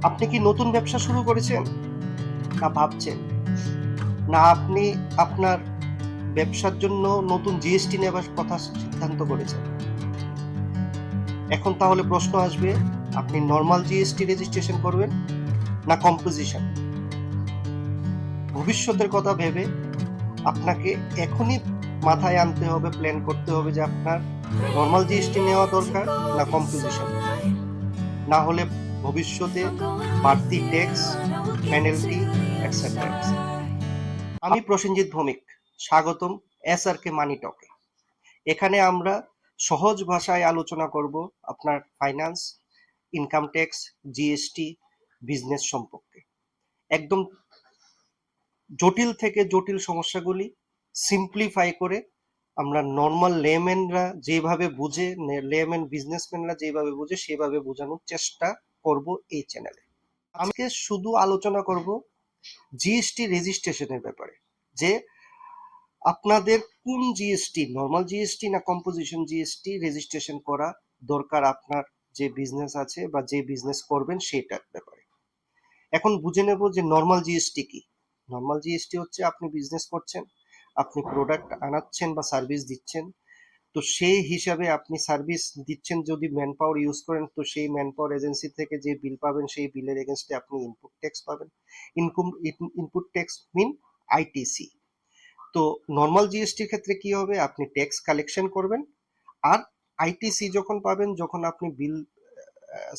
আপনি কি নতুন ব্যবসা শুরু করেছেন, না ভাবছেন, না আপনি আপনার ব্যবসার জন্য নতুন জিএসটি নেবার কথা সিদ্ধান্ত করেছেন? এখন তাহলে প্রশ্ন আসবে, আপনি নর্মাল জিএসটি রেজিস্ট্রেশন করবেন না কম্পোজিশন? ভবিষ্যতের কথা ভেবে আপনাকে এখনই মাথায় আনতে হবে, প্ল্যান করতে হবে যে আপনার নর্মাল জিএসটি নেওয়া দরকার না কম্পোজিশন। না হলে ভবিষ্যতে বাড়তি ট্যাক্স, পেনাল্টি, এটসেট্রা এটসেট্রা। আমি প্রসেনজিৎ ভৌমিক, স্বাগতম এসআরকে মানি টকে। এখানে আমরা সহজ ভাষায় আলোচনা করব আপনার finance, income tax, GST, business সম্পর্কে। একদম জটিল থেকে জটিল সমস্যাগুলি সিম্পলিফাই করে আমরা নর্মাল লেম্যানরা যেভাবে বুঝে, লেম্যান বিজনেসম্যানরা যেভাবে বুঝে সেভাবে বোঝানোর চেষ্টা করব এই চ্যানেলে। আজকে শুধু আলোচনা করব জিএসটি রেজিস্ট্রেশনের ব্যাপারে, যে আপনাদের কোন জিএসটি, নর্মাল জিএসটি না কম্পোজিশন জিএসটি রেজিস্ট্রেশন করা দরকার আপনার যে বিজনেস আছে বা যে বিজনেস করবেন সেটার ব্যাপারে। এখন বুঝে নেব যে নর্মাল জিএসটি কি। নর্মাল জিএসটি হচ্ছে আপনি বিজনেস করছেন, আপনি প্রোডাক্ট আনাচ্ছেন বা সার্ভিস দিচ্ছেন, তো সেই হিসাবে আপনি সার্ভিস দিচ্ছেন, যদি ম্যান পাওয়ার ইউজ করেন তো সেই ম্যান পাওয়ার এজেন্সি থেকে যে বিল পাবেন সেই বিলের এগেনস্টে আপনি ইনপুট ট্যাক্স পাবেন। ইনপুট ট্যাক্স মিন আইটিসি। তো নর্মাল জিএসটির ক্ষেত্রে কি হবে, আপনি ট্যাক্স কালেকশন করবেন, আর আইটিসি যখন পাবেন, যখন আপনি বিল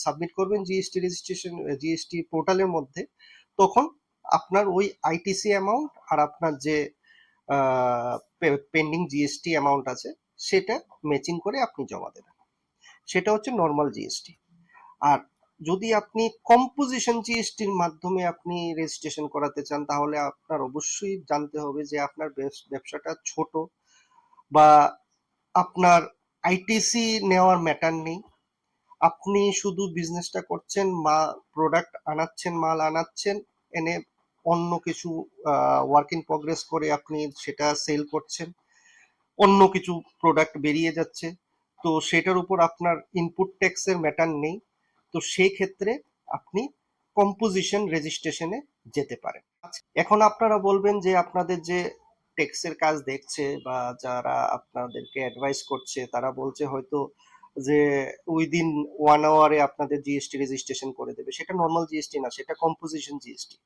সাবমিট করবেন জিএসটি রেজিস্ট্রেশন, জিএসটি পোর্টালের মধ্যে, তখন আপনার ওই আইটিসি অ্যামাউন্ট আর আপনার যে পেন্ডিং জিএসটি অ্যামাউন্ট আছে সেটা ম্যাচিং করে আপনি জমা দেবেন। সেটা হচ্ছে নর্মাল জিএসটি। আর যদি আপনি কম্পোজিশন জিএসটির মাধ্যমে আপনি রেজিস্ট্রেশন করাতে চান, তাহলে আপনার অবশ্যই জানতে হবে যে আপনার ব্যবসাটা ছোট, বা আপনার আইটিসি নেওয়ার ম্যাটার নেই, আপনি শুধু বিজনেসটা করছেন, প্রোডাক্ট আনাচ্ছেন, মাল আনাচ্ছেন, এনে অন্য কিছু ওয়ার্ক ইন প্রগ্রেস করে আপনি সেটা সেল করছেন, অন্য কিছু প্রোডাক্ট বেরিয়ে যাচ্ছে, তো সেটার উপর আপনার ইনপুট ট্যাক্সের ম্যাটার নেই, তো সেই ক্ষেত্রে আপনি কম্পোজিশন রেজিস্ট্রেশনে যেতে পারেন। এখন আপনারা বলবেন যে আপনাদের যে ট্যাক্সের কাজ দেখছে বা যারা আপনাদেরকে অ্যাডভাইস করছে তারা বলছে হয়তো যে উইদিন 1 আওয়ারে আপনাদের জিএসটি রেজিস্ট্রেশন করে দেবে। সেটা নর্মাল জিএসটি না, সেটা কম্পোজিশন জিএসটি।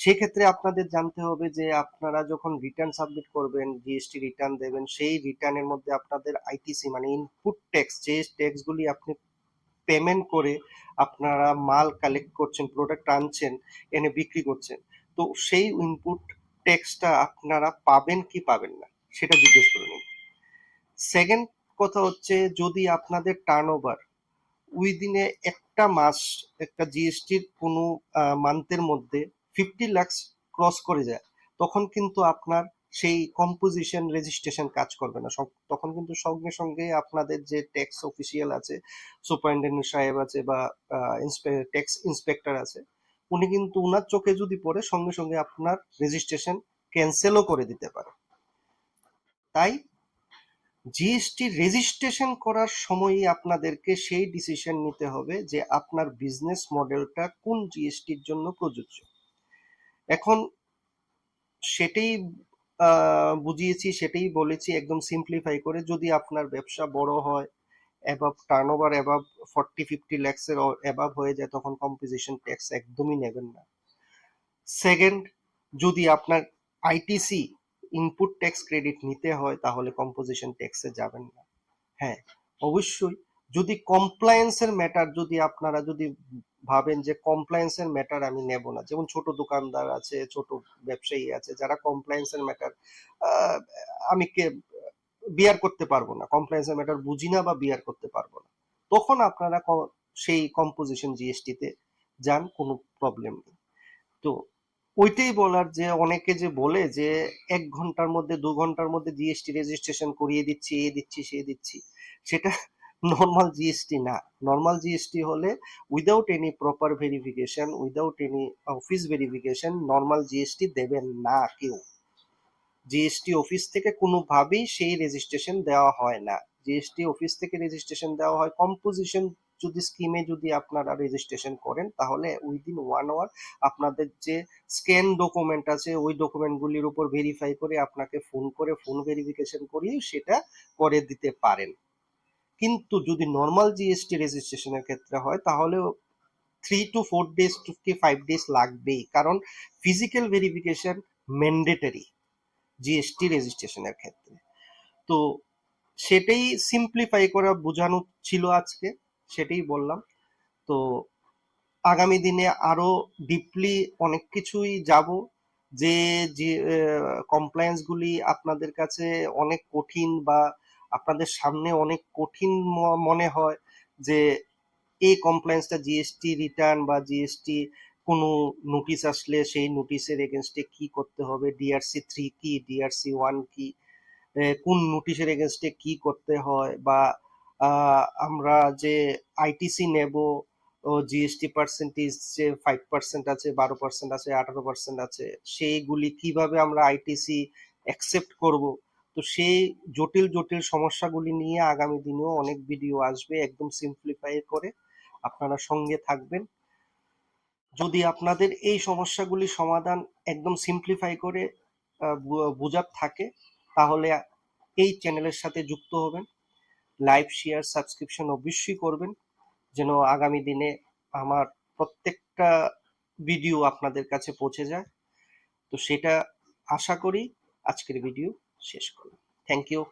সেক্ষেত্রে আপনাদের জানতে হবে যে আপনারা যখন রিটার্ন সাবমিট করবেন, জিএসটি রিটার্ন দেবেন, সেই রিটার্নের মধ্যে আপনাদের আইটিসি মানে ইনপুট ট্যাক্স, যে ট্যাক্সগুলি আপনি পেমেন্ট করে আপনারা মাল কালেক্ট করছেন, প্রোডাক্ট আনছেন, এনে বিক্রি করছেন, তো সেই ইনপুট ট্যাক্সটা আপনারা পাবেন কি পাবেন না সেটা জিজ্ঞেস করে নিন। সেকেন্ড কথা হচ্ছে, যদি আপনাদের টার্নওভার উইদিনে একটা মাস, একটা জিএসটির কোনো মান্থের মধ্যে 50 লাখ ক্রস করে যায়, তখন কিন্তু আপনার সেই কম্পোজিশন রেজিস্ট্রেশন কাজ করবে না। তখন কিন্তু সঙ্গে সঙ্গে আপনাদের যে ট্যাক্স অফিসিয়াল আছে, সুপারিনটেন্ডেন্ট সাহেব আছে বা ট্যাক্স ইন্সপেক্টর আছে, উনি কিন্তু উনার চোখে যদি পড়ে সঙ্গে সঙ্গে আপনার রেজিস্ট্রেশন ক্যান্সেলও করে দিতে পারে। তাই জিএসটি রেজিস্ট্রেশন করার সময়ই আপনাদেরকে সেই ডিসিশন নিতে হবে যে আপনার বিজনেস মডেলটা কোন জিএসটির জন্য প্রযোজ্য। এখন সেটাই বুঝিয়েছি, সেটাই বলেছি একদম সিম্পলিফাই করে। যদি আপনার ব্যবসা বড় হয়, অ্যাবাভ টার্নওভার অ্যাবাভ 40-50 লাখসের অ্যাবাভ হয়ে যায়, তখন কম্পোজিশন ট্যাক্স একদমই নেবেন না। সেকেন্ড, যদি আপনার আইটিসি ইনপুট ট্যাক্স ক্রেডিট নিতে হয় তাহলে কম্পোজিশন ট্যাক্সে যাবেন না। হ্যাঁ, অবশ্যই যদি কমপ্লায়েন্সের ম্যাটার, যদি আপনারা যদি ভাবেন যে কমপ্লায়েন্সের ম্যাটার আমি নেব না, যেমন ছোট দোকানদার আছে, ছোট ব্যবসায়ী আছে যারা কমপ্লায়েন্সের ম্যাটার আমি কে বিয়ার করতে পারবো না, কমপ্লায়েন্সের ম্যাটার বুঝি না বা বিয়ার করতে পারবো না, তখন আপনারা সেই কম্পোজিশন জিএসটিতে যান, কোনো প্রবলেম নেই। তো ওইটাই বলার, যে অনেকে যে বলে যে 1 ঘন্টার মধ্যে 2 ঘন্টার মধ্যে জিএসটি রেজিস্ট্রেশন করিয়ে দিচ্ছি, এ দিচ্ছি সে দিচ্ছি, সেটা নর্মাল জিএসটি না। নর্মাল জিএসটি হলে without any proper verification, without any office verification normal GST দেবেন না কেউ। জিএসটি অফিস থেকে কোনোভাবেই সেই রেজিস্ট্রেশন দেওয়া হয় না। জিএসটি অফিস থেকে রেজিস্ট্রেশন দেওয়া হয় কম্পোজিশন যদি স্কিমে যদি আপনারা রেজিস্ট্রেশন করেন, তাহলে উইদিন 1 আওয়ার আপনাদের যে স্ক্যান ডকুমেন্ট আছে ওই ডকুমেন্টগুলির উপর ভেরিফাই করে আপনাকে ফোন করে ফোন ভেরিফিকেশন করিয়ে সেটা করে দিতে পারেন। কিন্তু যদি নর্মাল জিএসটি রেজিস্ট্রেশনের ক্ষেত্রে হয়, তাহলে 3 to 4 days to 5 days লাগবেই, কারণ ফিজিক্যাল ভেরিফিকেশন ম্যান্ডেটরি জিএসটি রেজিস্ট্রেশনের ক্ষেত্রে। তো সেটাই সিম্পলিফাই করা বোঝানো ছিল আজকে, সেটাই বললাম। তো আগামী দিনে আরো ডিপলি অনেক কিছুই যাব, যে যে কমপ্লায়েন্স গুলি আপনাদের কাছে অনেক কঠিন বা আপনাদের সামনে অনেক কঠিন মনে হয়, যে এই কমপ্লায়েন্সটা জিএসটি রিটার্ন বা জিএসটি কোনো নোটিশ আসলে সেই নোটিশের এগেনস্টে কি করতে হবে, ডিআরসি 3 কি, ডিআরসি 1 কি, কোন নোটিশের এগেনস্টে কি করতে হয়, বা আমরা যে আইটিসি নেব, ও জিএসটি পার্সেন্টেজ যে 5% আছে, 12% আছে, 18% আছে, সেইগুলি কিভাবে আমরা আইটিসি অ্যাকসেপ্ট করব। তো সেই জটিল জটিল সমস্যাগুলি নিয়ে আগামী দিনেও অনেক ভিডিও আসবে, একদম সিম্পলিফাই করে। আপনারা সঙ্গে থাকবেন। যদি আপনাদের এই সমস্যাগুলি সমাধান একদম সিম্পলিফাই করে বোঝার থাকে, তাহলে এই চ্যানেলের সাথে যুক্ত হবেন। লাইভ শেয়ার সাবস্ক্রিপশন অবশ্যই করবেন, যেন আগামী দিনে আমার প্রত্যেকটা ভিডিও আপনাদের কাছে পৌঁছে যায়। তো সেটা আশা করি আজকের ভিডিও শেষ করলাম। Thank you.